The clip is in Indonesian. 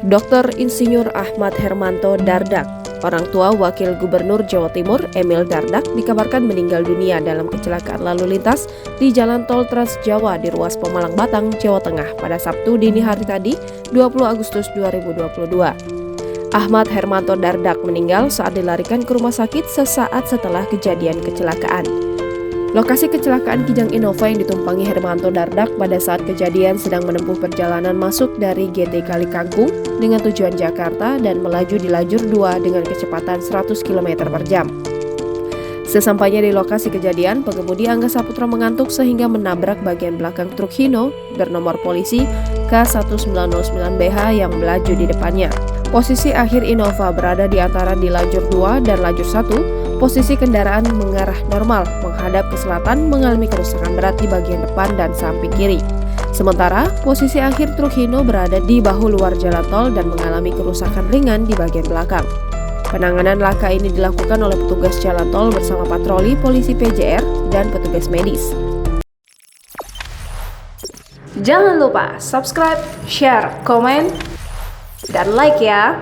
Dr. Insinyur Ahmad Hermanto Dardak, orang tua Wakil Gubernur Jawa Timur Emil Dardak, dikabarkan meninggal dunia dalam kecelakaan lalu lintas di Jalan Tol Trans Jawa di ruas Pemalang Batang, Jawa Tengah pada Sabtu dini hari tadi, 20 Agustus 2022. Ahmad Hermanto Dardak meninggal saat dilarikan ke rumah sakit sesaat setelah kejadian kecelakaan. Lokasi kecelakaan Kijang Innova yang ditumpangi Hermanto Dardak pada saat kejadian sedang menempuh perjalanan masuk dari GT Kalikangkung dengan tujuan Jakarta dan melaju di lajur 2 dengan kecepatan 100 km per jam. Sesampainya di lokasi kejadian, pengemudi Angga Saputra mengantuk sehingga menabrak bagian belakang truk Hino bernomor polisi K1909BH yang melaju di depannya. Posisi akhir Innova berada di antara di lajur 2 dan lajur 1. Posisi kendaraan mengarah normal, menghadap ke selatan, mengalami kerusakan berat di bagian depan dan samping kiri. Sementara, posisi akhir truk Hino berada di bahu luar jalan tol dan mengalami kerusakan ringan di bagian belakang. Penanganan laka ini dilakukan oleh petugas jalan tol bersama patroli, polisi PJR, dan petugas medis. Jangan lupa subscribe, share, komen, dan like ya!